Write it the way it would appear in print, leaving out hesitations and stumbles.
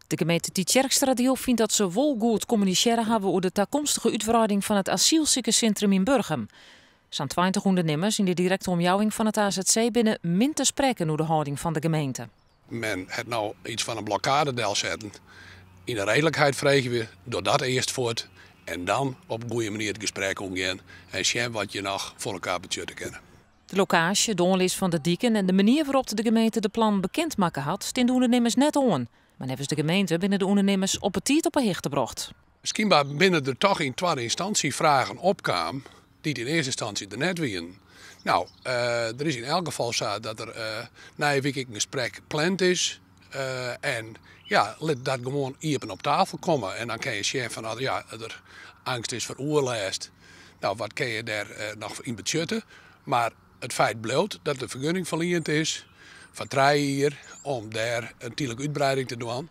De gemeente Tietjerkstradio vindt dat ze wel goed communiceren hebben over de toekomstige uitbreiding van het asielziekencentrum in Burgum. Zo'n 20 ondernemers in de directe omjouwing van het AZC binnen min te spreken over de houding van de gemeente. Men het nou iets van een blokkadedel zetten. In de redelijkheid vregen we door dat eerst voort en dan op een goede manier het gesprek omgaan en zien wat je nog voor elkaar budgetten kennen. De locatie, de onlis van de dieken en de manier waarop de gemeente de plan bekend maken had, staan de ondernemers net aan. Maar nevens de gemeente binnen de ondernemers op het tiert op een hechtebracht. Misschien binnen er toch in tweede instantie vragen opkwamen die het in eerste instantie er net waren. Nou, er is in elk geval zo dat er na een week een gesprek gepland is. En ja, laat dat gewoon hier op tafel komen. En dan kan je zien van, ja, er angst is voor oerlijst. Nou, wat kan je daar nog in budgetten? Maar het feit blijft dat de vergunning verliend is van 3 jaar om daar een tijdelijke uitbreiding te doen.